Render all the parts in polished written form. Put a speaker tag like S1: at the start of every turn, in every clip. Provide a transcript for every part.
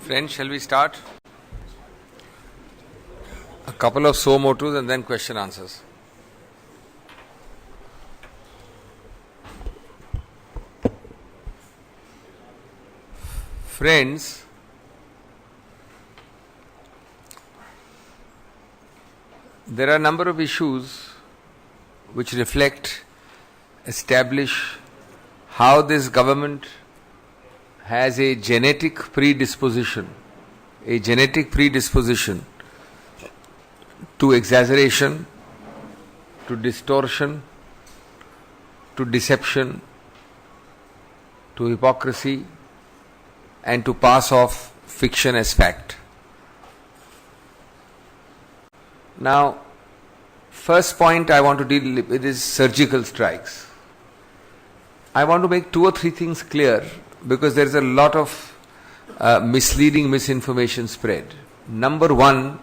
S1: Friends, shall we start? A couple of so motos and then question answers. Friends, there are a number of issues which reflect, establish how this government has a genetic predisposition to exaggeration, to distortion, to deception, to hypocrisy, and to pass off fiction as fact. Now, first point I want to deal with is surgical strikes. I want to make two or three things clear because there is a lot of misleading misinformation spread. Number one,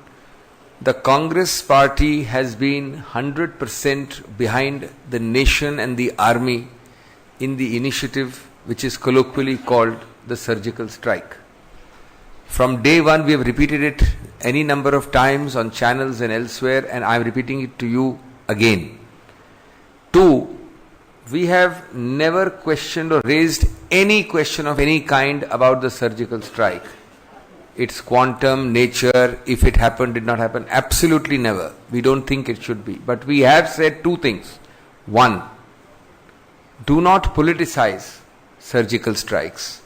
S1: the Congress party has been 100% behind the nation and the army in the initiative which is colloquially called the surgical strike. From day one we have repeated it any number of times on channels and elsewhere, and I am repeating it to you again. Two, we have never questioned or raised any question of any kind about the surgical strike. Its quantum, nature, if it happened, did not happen, absolutely never. We don't think it should be. But we have said two things. One, do not politicize surgical strikes.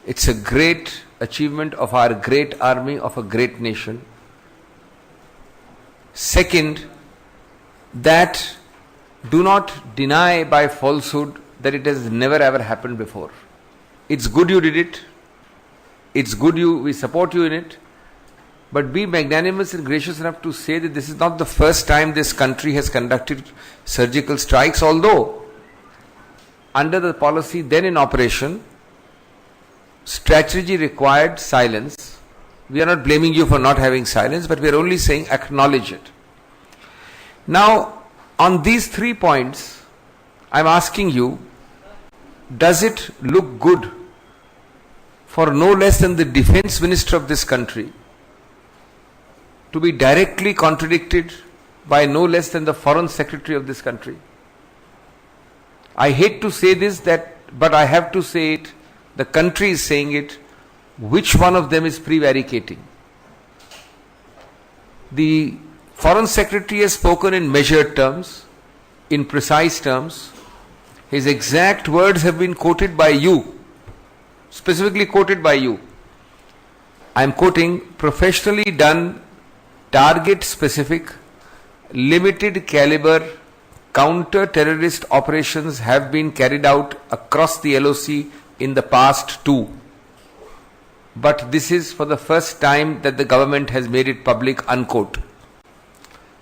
S1: It's a great achievement of our great army, of a great nation. Second, that do not deny by falsehood that it has never ever happened before. It's good you did it. It's good we support you in it. But be magnanimous and gracious enough to say that this is not the first time this country has conducted surgical strikes, although under the policy then in operation, strategy required silence. We are not blaming you for not having silence, but we are only saying acknowledge it. Now, on these 3 points, I am asking you, does it look good for no less than the defense minister of this country to be directly contradicted by no less than the foreign secretary of this country? I hate to say this, but I have to say it. The country is saying it. Which one of them is prevaricating? The foreign secretary has spoken in measured terms, in precise terms. His exact words have been quoted by you, specifically quoted by you. I am quoting, professionally done, target specific, limited caliber counter-terrorist operations have been carried out across the LOC in the past too. But this is for the first time that the government has made it public, unquote.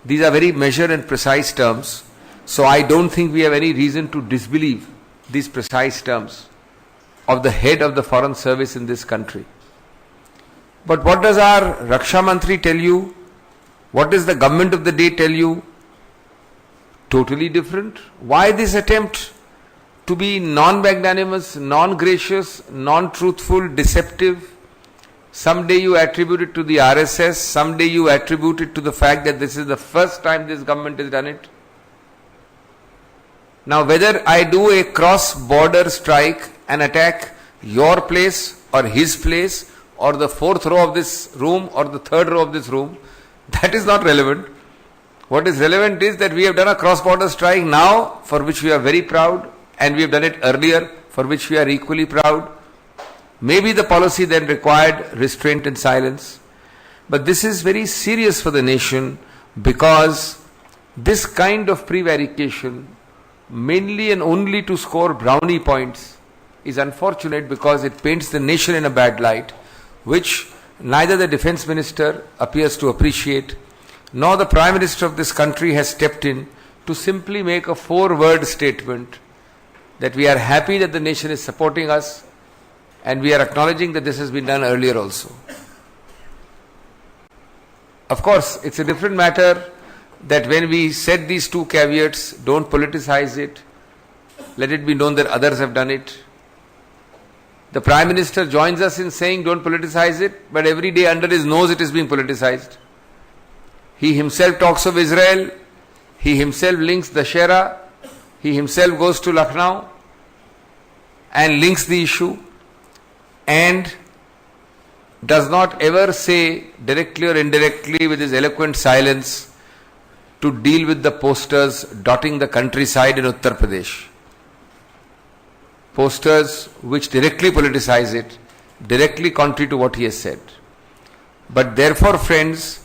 S1: These are very measured and precise terms, so I don't think we have any reason to disbelieve these precise terms of the head of the foreign service in this country. But what does our Raksha Mantri tell you? What does the government of the day tell you? Totally different. Why this attempt to be non-magnanimous, non-gracious, non-truthful, deceptive? Someday you attribute it to the RSS, someday you attribute it to the fact that this is the first time this government has done it. Now whether I do a cross-border strike and attack your place or his place or the 4th row of this room or the 3rd row of this room, that is not relevant. What is relevant is that we have done a cross-border strike now, for which we are very proud, and we have done it earlier, for which we are equally proud. Maybe the policy then required restraint and silence. But this is very serious for the nation, because this kind of prevarication, mainly and only to score brownie points, is unfortunate because it paints the nation in a bad light, which neither the defense minister appears to appreciate, nor the Prime Minister of this country has stepped in to simply make a 4-word statement that we are happy that the nation is supporting us and we are acknowledging that this has been done earlier also. Of course, it's a different matter that when we said these 2 caveats, don't politicize it, let it be known that others have done it. The Prime Minister joins us in saying don't politicize it, but every day under his nose it is being politicized. He himself talks of Israel, he himself links the Shera, he himself goes to Lucknow and links the issue and does not ever say directly or indirectly with his eloquent silence to deal with the posters dotting the countryside in Uttar Pradesh. Posters which directly politicize it, directly contrary to what he has said. But therefore, friends,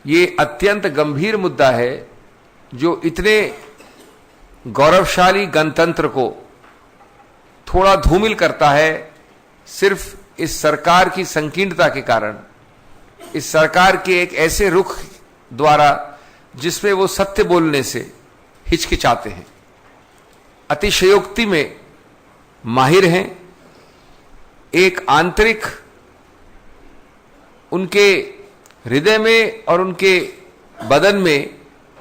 S1: ये अत्यंत गंभीर मुद्दा है जो इतने गौरवशाली गणतंत्र को थोड़ा धूमिल करता है सिर्फ इस सरकार की संकीर्णता के कारण, इस सरकार के एक ऐसे रुख द्वारा जिसमें वो सत्य बोलने से हिचकिचाते हैं, अतिशयोक्ति में माहिर हैं, एक आंतरिक उनके हृदय में और उनके बदन में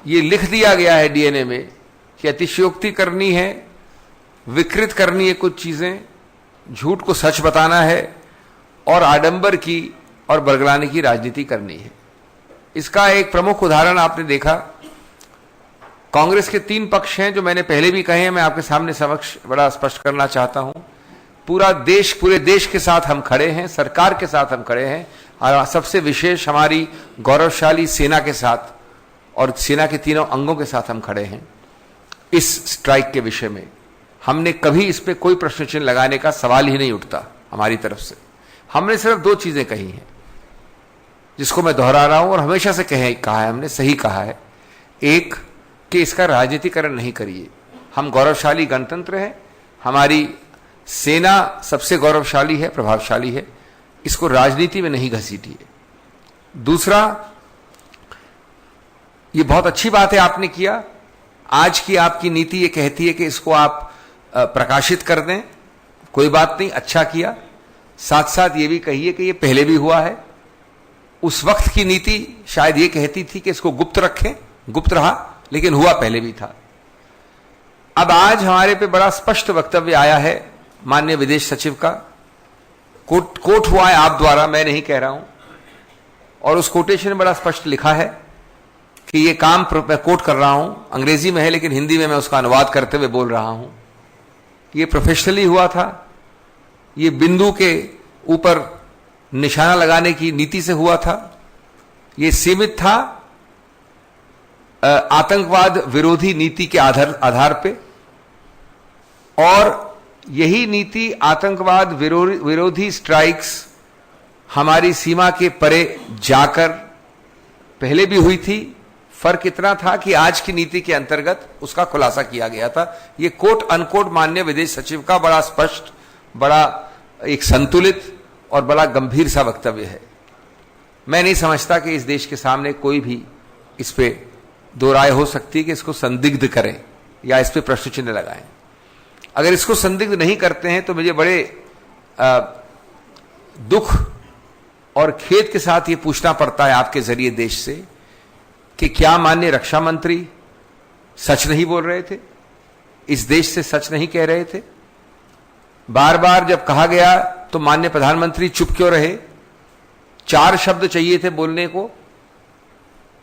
S1: ये लिख दिया गया है डीएनए में कि अतिशयोक्ति करनी है, विकृत करनी है कुछ चीजें, झूठ को सच बताना है और आडंबर की और बरगलाने की राजनीति करनी है। इसका एक प्रमुख उदाहरण आपने देखा, कांग्रेस के 3 पक्ष हैं जो मैंने पहले भी कहे हैं, मैं आपके सामने समक्ष बड़ा स्पष्ट करना चाहता हूं। पूरा देश, पूरे देश के साथ हम खड़े हैं, सरकार के साथ हम खड़े हैं और सबसे विशेष हमारी गौरवशाली सेना के साथ और सेना के तीनों अंगों के साथ हम खड़े हैं। इस स्ट्राइक के विषय में हमने कभी इस पे कोई प्रश्न चिन्ह लगाने का सवाल ही नहीं उठता हमारी तरफ से। हमने सिर्फ 2 चीजें कही हैं जिसको मैं दोहरा रहा हूं और हमेशा से कहा है हमने, सही कहा है। एक, कि इसका राजनीतिकरण नहीं करिए। हम गौरवशाली गणतंत्र हैं, हमारी सेना सबसे गौरवशाली है, प्रभावशाली है, इसको राजनीति में नहीं घसीटिए। दूसरा, ये बहुत अच्छी बात है आपने किया, आज की आपकी नीति ये कहती है कि इसको आप प्रकाशित कर दें, कोई बात नहीं, अच्छा किया। साथ साथ ये भी कहिए कि ये पहले भी हुआ है। उस वक्त की नीति शायद ये कहती थी कि इसको गुप्त रखें, गुप्त रहा, लेकिन हुआ पहले भी था। अब आज हमारे पे बड़ा स्पष्ट वक्तव्य आया है माननीय विदेश सचिव का, कोट हुआ है आप द्वारा, मैं नहीं कह रहा हूं, और उस कोटेशन में बड़ा स्पष्ट लिखा है कि ये काम, मैं कोट कर रहा हूं, अंग्रेजी में है लेकिन हिंदी में मैं उसका अनुवाद करते हुए बोल रहा हूं, ये प्रोफेशनली हुआ था, ये बिंदु के ऊपर निशाना लगाने की नीति से हुआ था, ये सीमित था आतंकवाद विरोधी नीति के आधार पे, और यही नीति आतंकवाद विरोधी स्ट्राइक्स हमारी सीमा के परे जाकर पहले भी हुई थी। फर्क इतना था कि आज की नीति के अंतर्गत उसका खुलासा किया गया था। ये कोट अनकोट माननीय विदेश सचिव का बड़ा स्पष्ट, बड़ा एक संतुलित और बड़ा गंभीर सा वक्तव्य है। मैं नहीं समझता कि इस देश के सामने कोई भी इस पे दो राय हो सकती है कि इसको संदिग्ध करें या इस पे प्रश्न चिन्ह लगाएं। अगर इसको संदिग्ध नहीं करते हैं तो मुझे बड़े दुख और खेद के साथ ये पूछना पड़ता है आपके जरिए देश से कि क्या माननीय रक्षा मंत्री सच नहीं बोल रहे थे, इस देश से सच नहीं कह रहे थे? बार बार जब कहा गया तो माननीय प्रधानमंत्री चुप क्यों रहे? 4 शब्द चाहिए थे बोलने को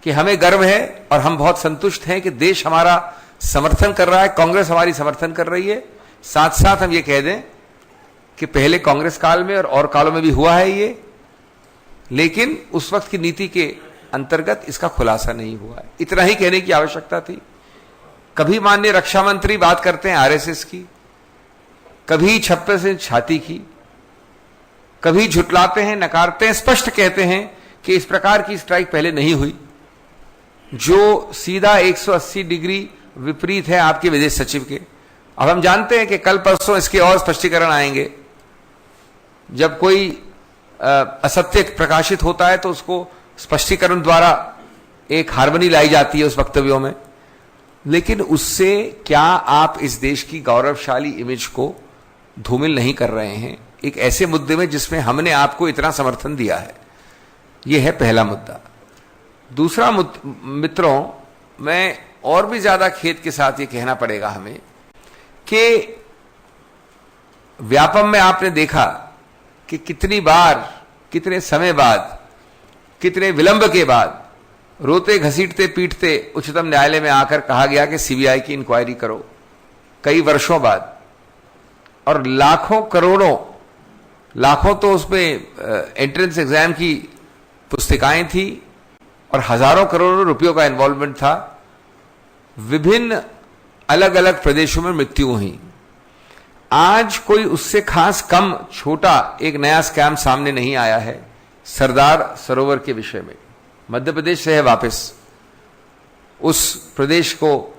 S1: कि हमें गर्व है और हम बहुत संतुष्ट हैं कि देश हमारा समर्थन कर रहा है, कांग्रेस हमारी समर्थन कर रही है। साथ साथ हम ये कह दें कि पहले कांग्रेस काल में और कालों में भी हुआ है ये, लेकिन उस वक्त की नीति के अंतर्गत इसका खुलासा नहीं हुआ है। इतना ही कहने की आवश्यकता थी। कभी माननीय रक्षा मंत्री बात करते हैं आरएसएस की, कभी छप्पे से छाती की, कभी झुटलाते हैं, नकारते हैं, स्पष्ट कहते हैं कि इस प्रकार की स्ट्राइक पहले नहीं हुई, जो सीधा 180 डिग्री विपरीत है आपके विदेश सचिव के। अब हम जानते हैं कि कल परसों इसके और स्पष्टीकरण आएंगे। जब कोई असत्य प्रकाशित होता है तो उसको स्पष्टीकरण द्वारा एक हार्मनी लाई जाती है उस वक्तव्यों में, लेकिन उससे क्या आप इस देश की गौरवशाली इमेज को धूमिल नहीं कर रहे हैं एक ऐसे मुद्दे में जिसमें हमने आपको इतना समर्थन दिया है? यह है पहला मुद्दा। दूसरा मित्रों, मैं और भी ज्यादा खेद के साथ ये कहना पड़ेगा हमें कि व्यापम में आपने देखा कि कितनी बार, कितने समय बाद, कितने विलंब के बाद, रोते घसीटते पीटते उच्चतम न्यायालय में आकर कहा गया कि सीबीआई की इंक्वायरी करो, कई वर्षों बाद। और लाखों करोड़ों, लाखों तो उसमें एंट्रेंस एग्जाम की पुस्तिकाएं थी और हजारों करोड़ों रुपयों का इन्वॉल्वमेंट था। विभिन्न अलग अलग प्रदेशों में मृत्यु हुई। आज कोई उससे खास कम छोटा एक नया स्कैम सामने नहीं आया है सरदार सरोवर के विषय में। मध्य प्रदेश से है वापस, उस प्रदेश को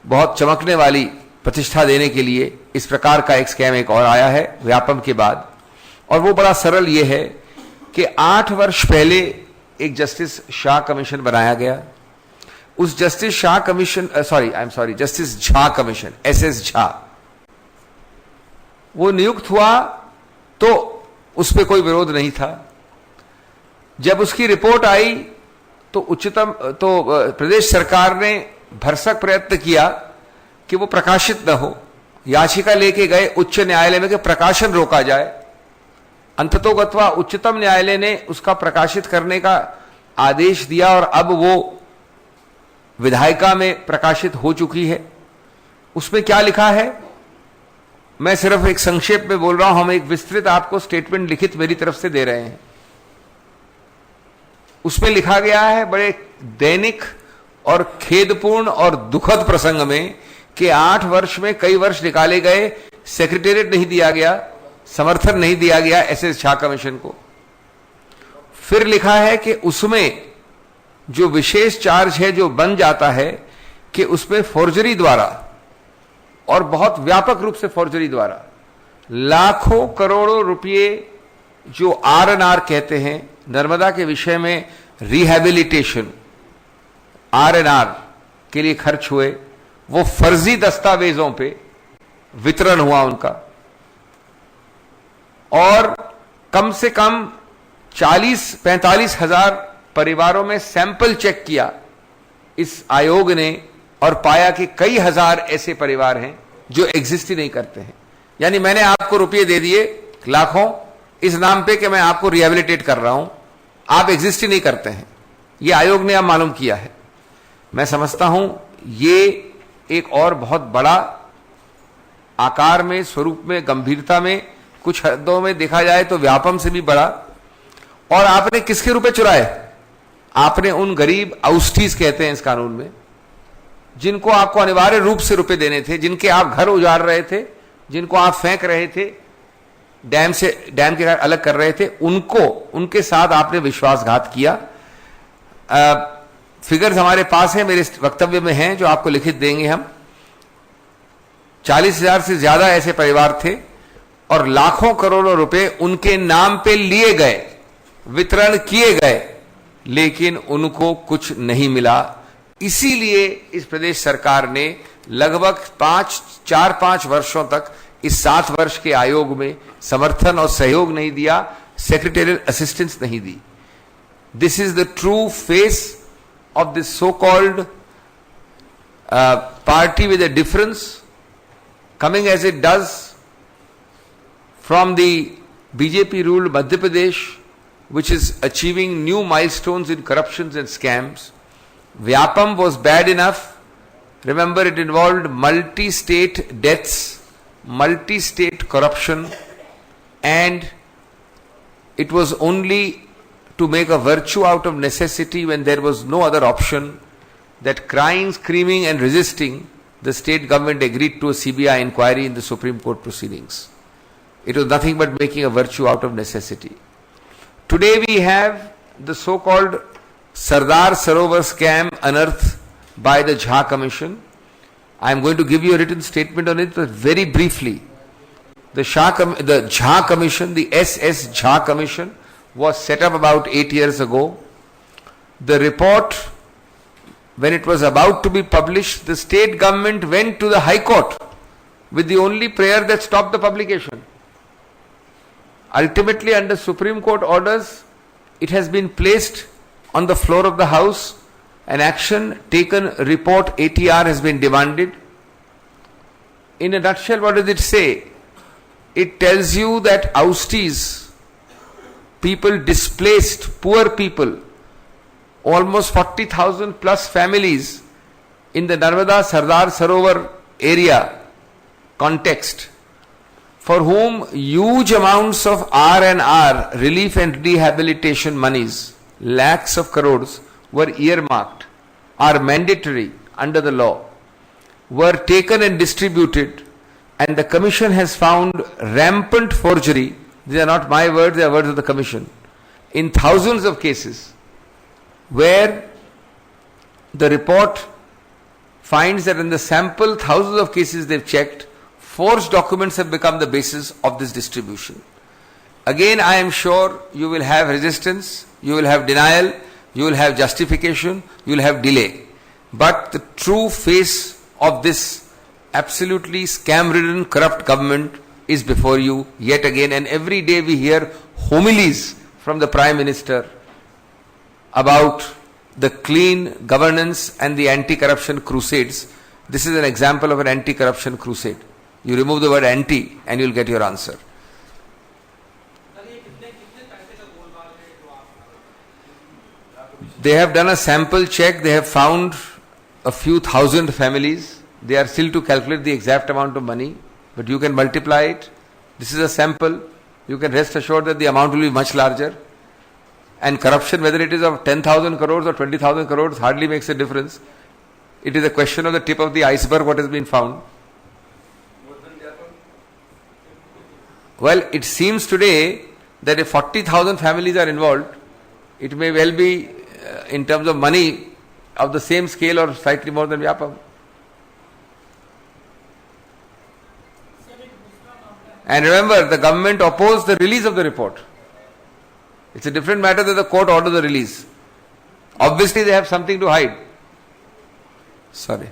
S1: बहुत चमकने वाली प्रतिष्ठा देने के लिए इस प्रकार का एक स्कैम एक और आया है व्यापम के बाद। और वो बड़ा सरल ये है कि 8 वर्ष पहले एक जस्टिस शाह कमीशन बनाया गया। उस justice Shah commission, justice Jha commission, SS Jha, वो नियुक्त हुआ तो उस पर कोई विरोध नहीं था। जब उसकी रिपोर्ट आई तो प्रदेश सरकार ने भरसक प्रयत्न किया कि वो प्रकाशित न हो। याचिका लेके गए उच्च न्यायालय में कि प्रकाशन रोका जाए। अंततोगत्वा उच्चतम न्यायालय ने उसका प्रकाशित करने का आदेश दिया और अब वो विधायिका में प्रकाशित हो चुकी है। उसमें क्या लिखा है, मैं सिर्फ एक संक्षेप में बोल रहा हूं, हम एक विस्तृत आपको स्टेटमेंट लिखित मेरी तरफ से दे रहे हैं। उसमें लिखा गया है बड़े दैनिक और खेदपूर्ण और दुखद प्रसंग में कि 8 वर्ष में कई वर्ष निकाले गए, सेक्रेटेरिएट नहीं दिया गया, समर्थन नहीं दिया गया SS झा कमीशन को। फिर लिखा है कि उसमें जो विशेष चार्ज है जो बन जाता है कि उसमें फॉर्जरी द्वारा, और बहुत व्यापक रूप से फॉर्जरी द्वारा, लाखों करोड़ों रुपए जो RNR कहते हैं, नर्मदा के विषय में रिहैबिलिटेशन RNR के लिए खर्च हुए, वो फर्जी दस्तावेजों पे वितरण हुआ उनका। और कम से कम 40-45 हजार परिवारों में सैंपल चेक किया इस आयोग ने और पाया कि कई हजार ऐसे परिवार हैं जो एग्जिस्ट ही नहीं करते हैं। यानी मैंने आपको रुपये दे दिए लाखों इस नाम पे कि मैं आपको रिहेबिलिटेट कर रहा हूं, आप एग्जिस्ट ही नहीं करते हैं। यह आयोग ने अब मालूम किया है। मैं समझता हूं ये एक और बहुत बड़ा आकार में, स्वरूप में, गंभीरता में, कुछ हदों में देखा जाए तो व्यापम से भी बड़ा। और आपने किसके रुपए चुराए? आपने उन गरीब आउस्टीज कहते हैं इस कानून में, जिनको आपको अनिवार्य रूप से रुपए देने थे, जिनके आप घर उजाड़ रहे थे, जिनको आप फेंक रहे थे, डैम के अलग कर रहे थे, उनके साथ आपने विश्वासघात किया। फिगर्स हमारे पास है, मेरे वक्तव्य में हैं, जो आपको लिखित देंगे हम। 40,000 से ज्यादा ऐसे परिवार थे और लाखों करोड़ों रुपए उनके नाम पे लिए गए, वितरण किए गए, लेकिन उनको कुछ नहीं मिला। इसीलिए इस प्रदेश सरकार ने लगभग 4-5 वर्षों तक इस 7 वर्ष के आयोग में समर्थन और सहयोग नहीं दिया, सेक्रेटरियल असिस्टेंस नहीं दी। This is the true face of this so-called party with a difference, coming as it does from the BJP ruled Madhya Pradesh, which is achieving new milestones in corruptions and scams. Vyapam was bad enough. Remember, it involved multi-state deaths, multi-state corruption, and it was only to make a virtue out of necessity when there was no other option, that crying, screaming and resisting, the state government agreed to a CBI inquiry in the Supreme Court proceedings. It was nothing but making a virtue out of necessity. Today we have the so-called Sardar Sarovar scam unearthed by the Jha Commission. I am going to give you a written statement on it, but very briefly. The Jha Commission, the SS Jha Commission, was set up about 8 years ago. The report, when it was about to be published, the state government went to the High Court with the only prayer that stopped the publication. Ultimately, under Supreme Court orders, it has been placed on the floor of the House. An action taken, report ATR has been demanded. In a nutshell, what does it say? it tells you that ousties, people displaced, poor people, almost 40,000 plus families in the Narmada Sardar Sarovar area context, for whom huge amounts of R&R, relief and rehabilitation monies, lakhs of crores, were earmarked, are mandatory under the law, were taken and distributed, and the Commission has found rampant forgery. These are not my words, they are words of the Commission, in thousands of cases, where the report finds that in the sample, thousands of cases they've checked, forged documents have become the basis of this distribution. Again, I am sure you will have resistance, you will have denial, you will have justification, you will have delay. But the true face of this absolutely scam-ridden, corrupt government is before you yet again. And every day we hear homilies from the Prime Minister about the clean governance and the anti-corruption crusades. This is an example of an anti-corruption crusade. You remove the word anti and you will get your answer. They have done a sample check. They have found a few thousand families. They are still to calculate the exact amount of money, but you can multiply it. This is a sample. You can rest assured that the amount will be much larger. And corruption, whether it is of 10,000 crores or 20,000 crores, hardly makes a difference. It is a question of the tip of the iceberg what has been found. Well, it seems today that if 40,000 families are involved, it may well be in terms of money of the same scale or slightly more than Vyapam. And remember, the government opposed the release of the report. It's a different matter that the court ordered the release. Obviously, they have something to hide. Sorry.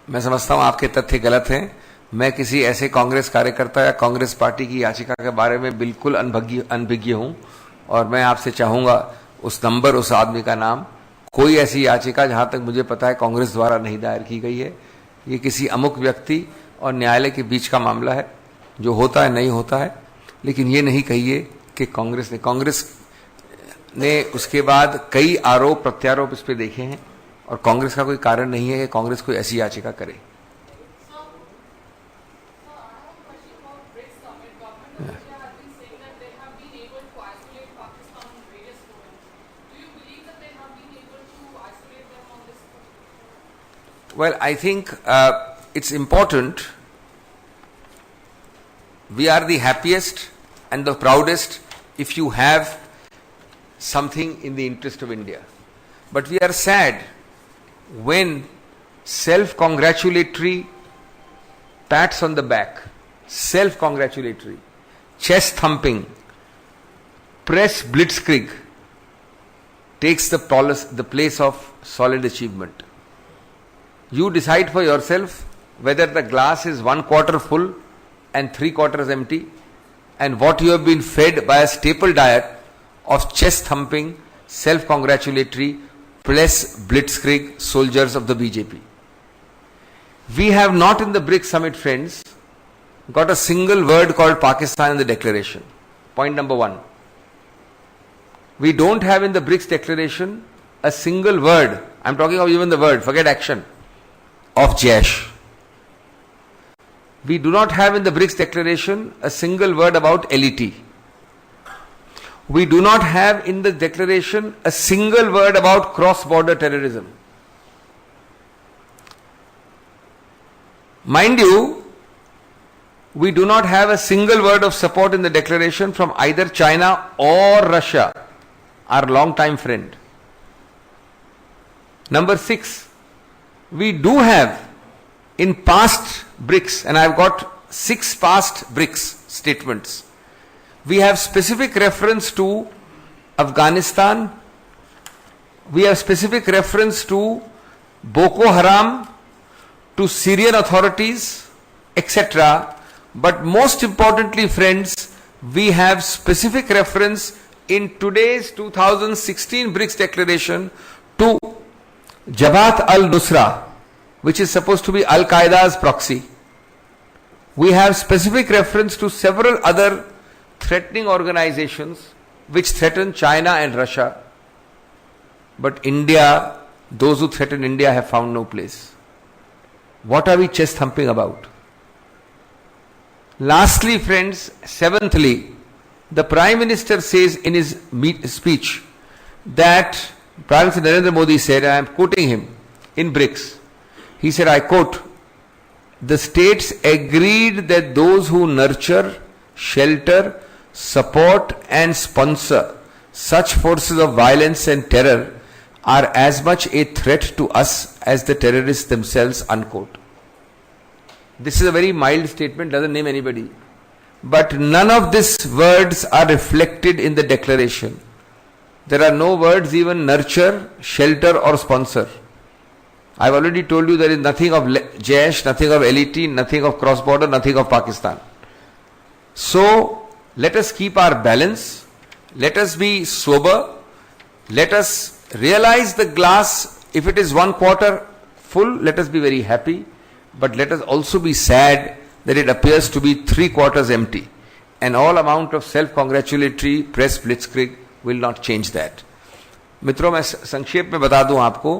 S1: मैं समझता हूं आपके तथ्य गलत हैं. मैं किसी ऐसे कांग्रेस कार्यकर्ता या कांग्रेस पार्टी की याचिका के बारे में बिल्कुल अनभिज्ञ हूं और मैं आपसे चाहूंगा उस नंबर, उस आदमी का नाम. कोई ऐसी याचिका जहां तक मुझे पता है कांग्रेस द्वारा नहीं दायर की गई है. ये किसी अमुक व्यक्ति और न्यायालय के बीच का मामला है. जो होता है नहीं होता है, लेकिन ये नहीं कहिए कि कांग्रेस ने उसके बाद कई आरोप प्रत्यारोप इस पे देखे हैं और कांग्रेस का कोई कारण नहीं है कि कांग्रेस कोई ऐसी याचिका करे. Well, I think it's important. We are the happiest and the proudest if you have something in the interest of India. But we are sad when self-congratulatory pats on the back, self-congratulatory, chest thumping, press blitzkrieg takes the place of solid achievement. You decide for yourself whether the glass is 1/4 full and 3/4 empty, and what you have been fed by a staple diet of chest thumping, self-congratulatory, press blitzkrieg soldiers of the BJP. We have not in the BRICS summit, friends, got a single word called Pakistan in the declaration. Point number one. We don't have in the BRICS declaration a single word, I'm talking of even the word, forget action, of Jaish. We do not have in the BRICS declaration a single word about LET. We do not have in the declaration a single word about cross-border terrorism. Mind you, we do not have a single word of support in the declaration from either China or Russia, our long-time friend. Number 6, we do have in past BRICS, and I've got 6 past BRICS statements, we have specific reference to Afghanistan, we have specific reference to Boko Haram, to Syrian authorities, etc. But most importantly, friends, we have specific reference in today's 2016 BRICS declaration to Jabhat al-Nusra, which is supposed to be Al-Qaeda's proxy. We have specific reference to several other threatening organizations which threaten China and Russia. But India, those who threaten India have found no place. What are we chest thumping about? Lastly, friends, seventhly, the Prime Minister says in his speech that Prime Minister Narendra Modi said, I am quoting him in BRICS, he said, I quote, the states agreed that those who nurture, shelter, support and sponsor such forces of violence and terror are as much a threat to us as the terrorists themselves, unquote. This is a very mild statement, doesn't name anybody. But none of these words are reflected in the declaration. There are no words even nurture, shelter or sponsor. I've already told you there is nothing of Jaish, nothing of LET, nothing of cross-border, nothing of Pakistan. So, let us keep our balance. Let us be sober. Let us realize the glass, if it is 1 quarter full, let us be very happy. But let us also be sad that it appears to be 3 quarters empty. And all amount of self-congratulatory press blitzkrieg will not change that. मित्रों, मैं संक्षेप में बता दूं आपको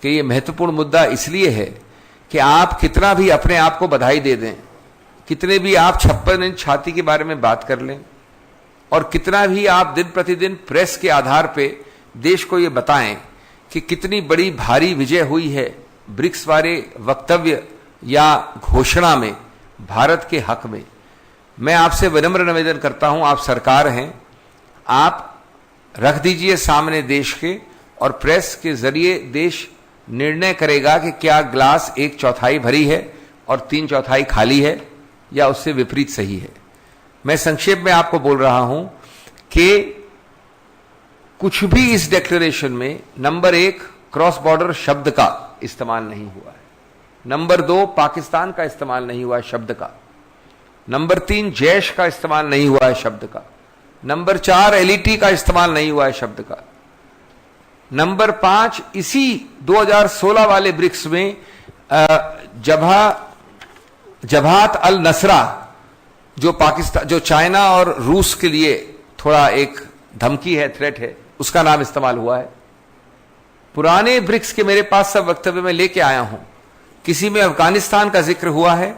S1: कि ये महत्वपूर्ण मुद्दा इसलिए है कि आप कितना भी अपने आप को बधाई दे दें, कितने भी आप 56 इंच छाती के बारे में बात कर लें और कितना भी आप दिन प्रतिदिन प्रेस के आधार पे देश को ये बताएं कि कितनी बड़ी भारी विजय हुई है ब्रिक्स वाले वक्तव्य या घोषणा में भारत के हक में, मैं आपसे विनम्र निवेदन करता हूं, आप सरकार हैं, आप रख दीजिए सामने देश के, और प्रेस के जरिए देश निर्णय करेगा कि क्या ग्लास 1/4 भरी है और 3/4 खाली है या उससे विपरीत सही है। मैं संक्षेप में आपको बोल रहा हूं कि कुछ भी इस डिक्लेरेशन में नंबर 1 क्रॉस बॉर्डर शब्द का इस्तेमाल नहीं हुआ है, नंबर 2 पाकिस्तान का इस्तेमाल नहीं हुआ है शब्द का, नंबर 3 जैश का इस्तेमाल नहीं हुआ है शब्द का, नंबर 4 एलईटी का इस्तेमाल नहीं हुआ है शब्द का, नंबर 5 इसी 2016 वाले ब्रिक्स में जबात अल नसरा जो पाकिस्तान, जो चाइना और रूस के लिए थोड़ा एक धमकी है, थ्रेट है, उसका नाम इस्तेमाल हुआ है। पुराने ब्रिक्स के मेरे पास सब वक्तव्य में लेके आया हूं, किसी में अफगानिस्तान का जिक्र हुआ है,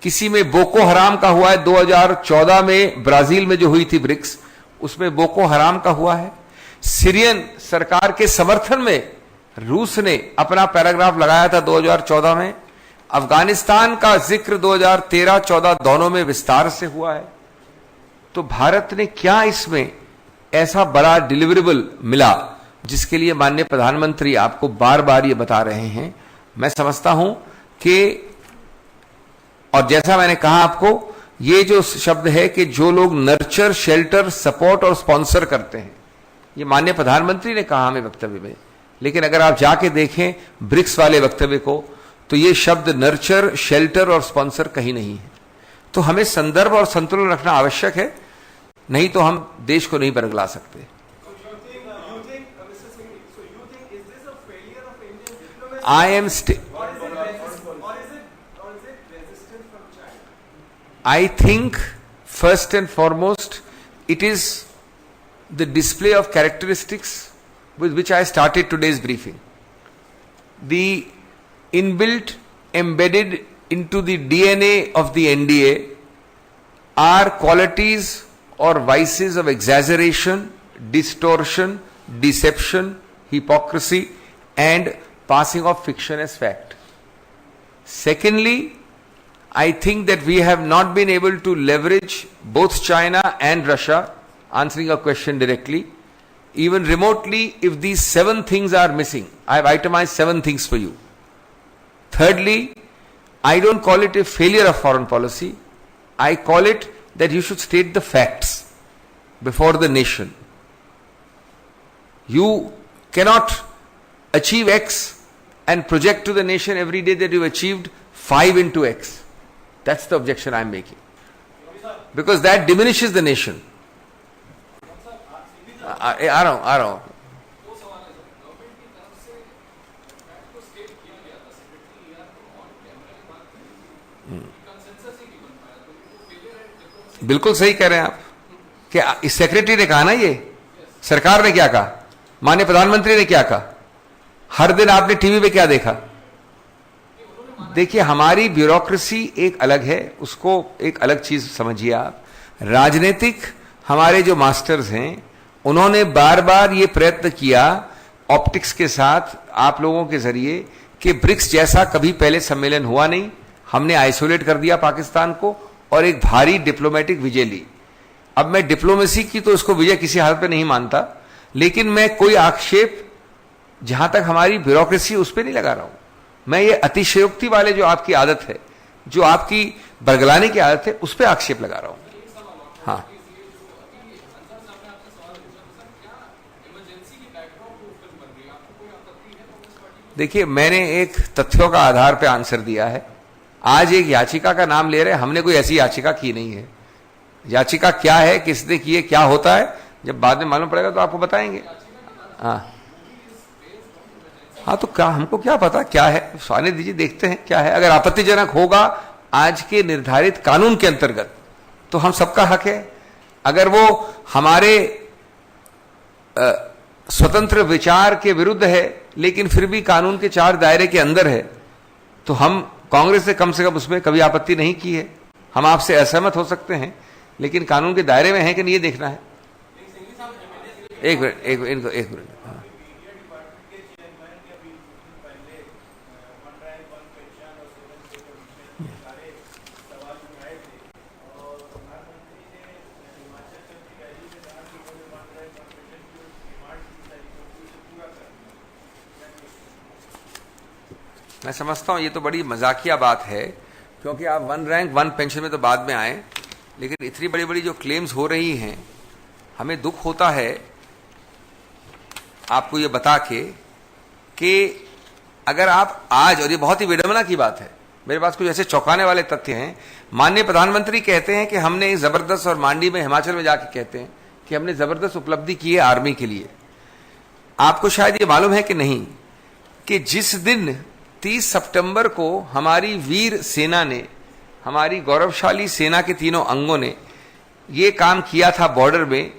S1: किसी में बोको हराम का हुआ है, 2014 में ब्राजील में जो हुई थी ब्रिक्स उसमें बोको हराम का हुआ है। सीरियन सरकार के समर्थन में रूस ने अपना पैराग्राफ लगाया था 2014 में, अफगानिस्तान का जिक्र 2013-14 दोनों में विस्तार से हुआ है। तो भारत ने क्या इसमें ऐसा बड़ा डिलीवरेबल मिला जिसके लिए माननीय प्रधानमंत्री आपको बार बार ये बता रहे हैं। मैं समझता हूं कि, और जैसा मैंने कहा आपको, ये जो शब्द है कि जो लोग नर्चर, शेल्टर, सपोर्ट और स्पॉन्सर करते हैं, ये माननीय प्रधानमंत्री ने कहा हमें वक्तव्य में, लेकिन अगर आप जाके देखें ब्रिक्स वाले वक्तव्य को तो ये शब्द नर्चर, शेल्टर और स्पॉन्सर कहीं नहीं है। तो हमें संदर्भ और संतुलन रखना आवश्यक है, नहीं तो हम देश को नहीं बरगला सकते। I am I think first and foremost it is the display of characteristics with which I started today's briefing. The inbuilt, embedded into the DNA of the NDA are qualities or vices of exaggeration, distortion, deception, hypocrisy and passing of fiction as fact. Secondly, I think that we have not been able to leverage both China and Russia, answering your question directly, even remotely, if these 7 things are missing. I have itemized 7 things for you. Thirdly, I don't call it a failure of foreign policy. I call it that you should state the facts before the nation. You cannot achieve X and project to the nation every day that you achieved 5 into X. That's the objection I am making. because that diminishes the nation. आ रहा हूं. बिल्कुल सही कह रहे हैं आप कि इस सेक्रेटरी ने कहा ना, ये सरकार ने क्या कहा, माननीय प्रधानमंत्री ने क्या कहा, हर दिन आपने टीवी पे क्या देखा. देखिए, हमारी ब्यूरोक्रेसी एक अलग है, उसको एक अलग चीज समझिए आप. राजनीतिक हमारे जो मास्टर्स हैं, उन्होंने बार बार ये प्रयत्न किया ऑप्टिक्स के साथ आप लोगों के जरिए कि ब्रिक्स जैसा कभी पहले सम्मेलन हुआ नहीं, हमने आइसोलेट कर दिया पाकिस्तान को और एक भारी डिप्लोमेटिक विजय ली. अब मैं डिप्लोमेसी की तो उसको विजय किसी हालत पे नहीं मानता, लेकिन मैं कोई आक्षेप जहां तक हमारी ब्यूरोक्रेसी उस पर नहीं लगा रहा हूं. मैं ये अतिशयोक्ति वाले जो आपकी आदत है, जो आपकी बरगलाने की आदत है, उस पर आक्षेप लगा रहा हूं. हाँ, देखिए, मैंने एक तथ्यों का आधार पे आंसर दिया है. आज एक याचिका का नाम ले रहे हैं, हमने कोई ऐसी याचिका की नहीं है. याचिका क्या है, किसने की है, क्या होता है, जब बाद में मालूम पड़ेगा तो आपको बताएंगे. हाँ हाँ, तो क्या, हमको क्या पता क्या है, आने दीजिए, देखते हैं क्या है. अगर आपत्तिजनक होगा आज के निर्धारित कानून के अंतर्गत तो हम सबका हक है. अगर वो हमारे स्वतंत्र विचार के विरुद्ध है लेकिन फिर भी कानून के चार दायरे के अंदर है, तो हम कांग्रेस ने कम से कम उसमें कभी आपत्ति नहीं की है. हम आपसे असहमत हो सकते हैं लेकिन कानून के दायरे में है कि नहीं, ये देखना है. एक मिनट. हाँ. मैं समझता हूं ये तो बड़ी मजाकिया बात है, क्योंकि आप वन रैंक वन पेंशन में तो बाद में आए, लेकिन इतनी बड़ी बड़ी जो क्लेम्स हो रही हैं, हमें दुख होता है आपको ये बता के कि अगर आप आज, और ये बहुत ही विडंबना की बात है, मेरे पास कुछ ऐसे चौंकाने वाले तथ्य हैं. माननीय प्रधानमंत्री कहते हैं कि हमने जबरदस्त, और मांडी में हिमाचल में जाके कहते हैं कि हमने जबरदस्त उपलब्धि की है आर्मी के लिए. आपको शायद ये मालूम है कि नहीं कि जिस दिन 30 सितंबर को हमारी वीर सेना ने, हमारी गौरवशाली सेना के तीनों अंगों ने ये काम किया था बॉर्डर में,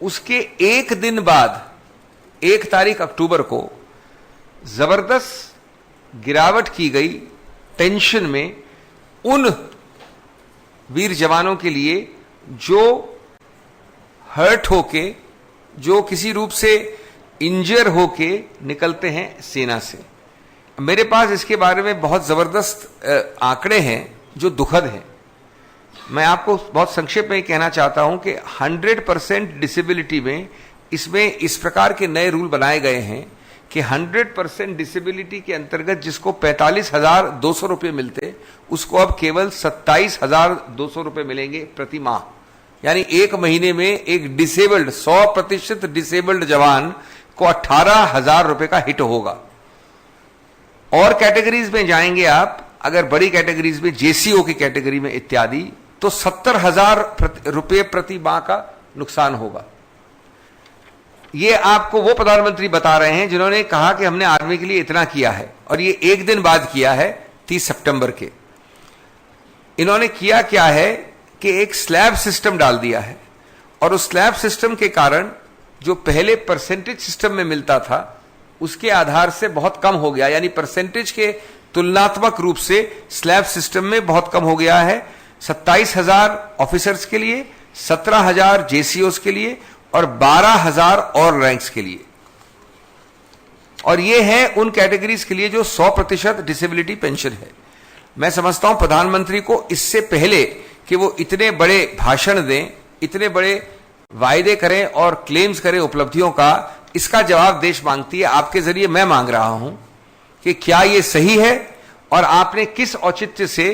S1: उसके एक दिन बाद 1 तारीख अक्टूबर को जबरदस्त गिरावट की गई पेंशन में उन वीर जवानों के लिए जो हर्ट होके, जो किसी रूप से इंजर होके निकलते हैं सेना से. मेरे पास इसके बारे में बहुत जबरदस्त आंकड़े हैं जो दुखद हैं. मैं आपको बहुत संक्षेप में कहना चाहता हूं कि 100% डिसेबिलिटी में इसमें इस प्रकार के नए रूल बनाए गए हैं कि 100% डिसेबिलिटी के अंतर्गत जिसको 45,200 रुपये मिलते, उसको अब केवल 27,200 रुपये मिलेंगे प्रति माह. यानी एक महीने में एक डिसेबल्ड, 100% डिसेबल्ड जवान को 18,000 रुपये का हिट होगा. और कैटेगरीज में जाएंगे आप, अगर बड़ी कैटेगरीज में, जेसीओ की कैटेगरी में इत्यादि, तो 70,000 रुपये प्रति माह का नुकसान होगा. ये आपको वो प्रधानमंत्री बता रहे हैं जिन्होंने कहा कि हमने आर्मी के लिए इतना किया है, और ये एक दिन बाद किया है 30 सितंबर के. इन्होंने किया क्या है कि एक स्लैब सिस्टम डाल दिया है, और उस स्लैब सिस्टम के कारण जो पहले परसेंटेज सिस्टम में मिलता था उसके आधार से बहुत कम हो गया. यानी परसेंटेज के तुलनात्मक रूप से स्लैब सिस्टम में बहुत कम हो गया है. 27,000 ऑफिसर्स के लिए, 17,000 जेसीओस के लिए और 12,000 और रैंक्स के लिए. और ये है उन कैटेगरीज के लिए जो 100% डिसेबिलिटी पेंशन है. मैं समझता हूं प्रधानमंत्री को इससे पहले कि वो इतने बड़े भाषण दें, इतने बड़े वायदे करें और क्लेम्स करें उपलब्धियों का, इसका जवाब देश मांगती है. आपके जरिए मैं मांग रहा हूं कि क्या यह सही है, और आपने किस औचित्य से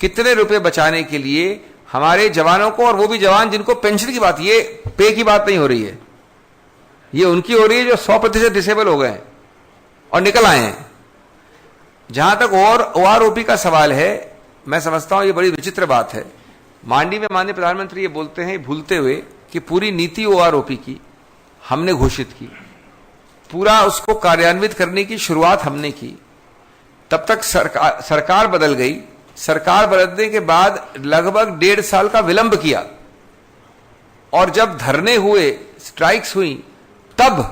S1: कितने रुपए बचाने के लिए हमारे जवानों को, और वो भी जवान जिनको पेंशन की बात, ये पे की बात नहीं हो रही है, ये उनकी हो रही है जो 100% डिसेबल हो गए हैं और निकल आए हैं. जहां तक और ओआरओपी का सवाल है, मैं समझता हूं ये बड़ी विचित्र बात है. मांडी में माननीय प्रधानमंत्री ये बोलते हैं भूलते हुए कि पूरी नीति ओआरओपी की हमने घोषित की, पूरा उसको कार्यान्वित करने की शुरुआत हमने की। तब तक सरकार बदल गई। सरकार बदलने के बाद लगभग 1.5 साल का विलंब किया, और जब धरने हुए, स्ट्राइक्स हुई, तब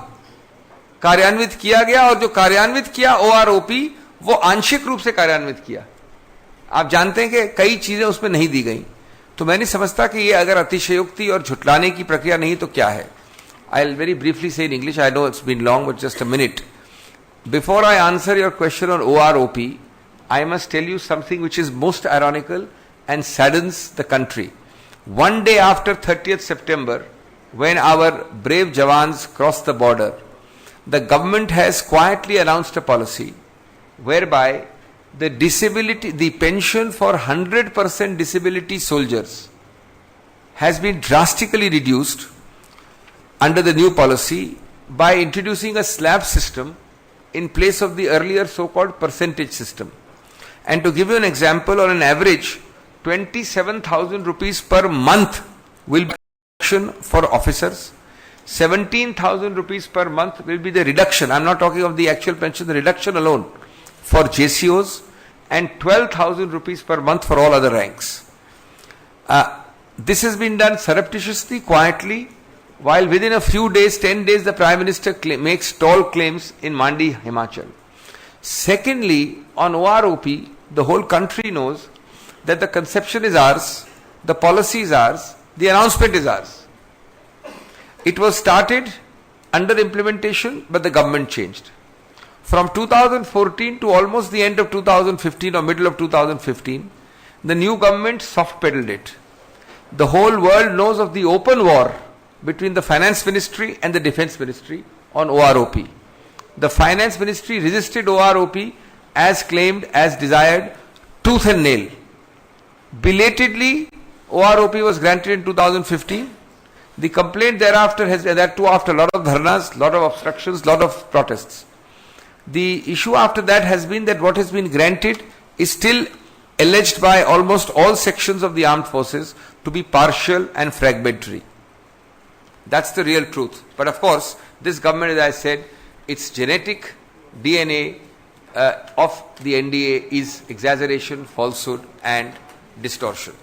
S1: कार्यान्वित किया गया। और जो कार्यान्वित किया ओआरओपी, वो आंशिक रूप से कार्यान्वित किया। आप जानते हैं कि कई चीजें उसमें नहीं दी गई। तो मैं नहीं समझता कि ये अगर अतिशयोक्ति और झुटलाने की प्रक्रिया नहीं तो क्या है। आई विल वेरी ब्रीफली से in English, I know it's been long but just a minute. Before I answer your question on OROP, I must tell you something which is most ironical and saddens the country. One day after 30th September, when our brave Jawans crossed the border, the government has quietly announced a policy whereby the pension for 100% disability soldiers has been drastically reduced under the new policy by introducing a slab system in place of the earlier so-called percentage system. And to give you an example, on an average, 27,000 rupees per month will be reduction for officers. 17,000 rupees per month will be the reduction. I'm not talking of the actual pension, the reduction alone for JCOs, and 12,000 rupees per month for all other ranks. This has been done surreptitiously, quietly, while within a few days, 10 days, the Prime Minister makes tall claims in Mandi, Himachal. Secondly, on OROP, the whole country knows that the conception is ours, the policy is ours, the announcement is ours. It was started under implementation, but the government changed. From 2014 to almost the end of 2015 or middle of 2015, the new government soft-pedaled it. The whole world knows of the open war between the Finance Ministry and the Defence Ministry on OROP. The Finance Ministry resisted OROP as claimed, as desired, tooth and nail. Belatedly, OROP was granted in 2015. The complaint thereafter has, that too after a lot of dharnas, lot of obstructions, lot of protests. The issue after that has been that what has been granted is still alleged by almost all sections of the armed forces to be partial and fragmentary. That's the real truth. But of course, this government, as I said, its genetic DNA of the NDA is exaggeration, falsehood and distortion.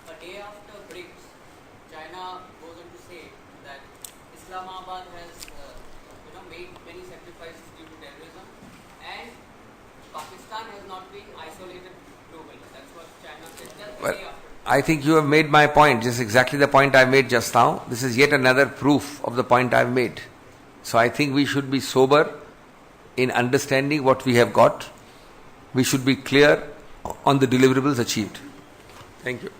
S2: A day after BRICS, China goes on to say that Islamabad has made many sacrifices due to terrorism, and Pakistan has not been isolated globally. That's what China said just a day after.
S1: I think you have made my point, just exactly the point I made just now. This is yet another proof of the point I've made. So I think we should be sober in understanding what we have got. We should be clear on the deliverables achieved. Thank you.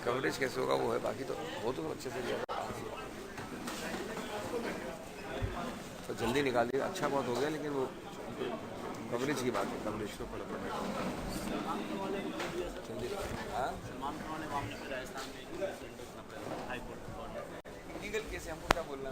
S1: Coverage कैसे होगा वो है, बाकी तो वो तो अच्छे से किया तो जल्दी निकाल दिया, अच्छा बहुत हो गया, लेकिन वो कवरेज की बात है, कवरेज तो लीगल केस है, हमको क्या बोलना।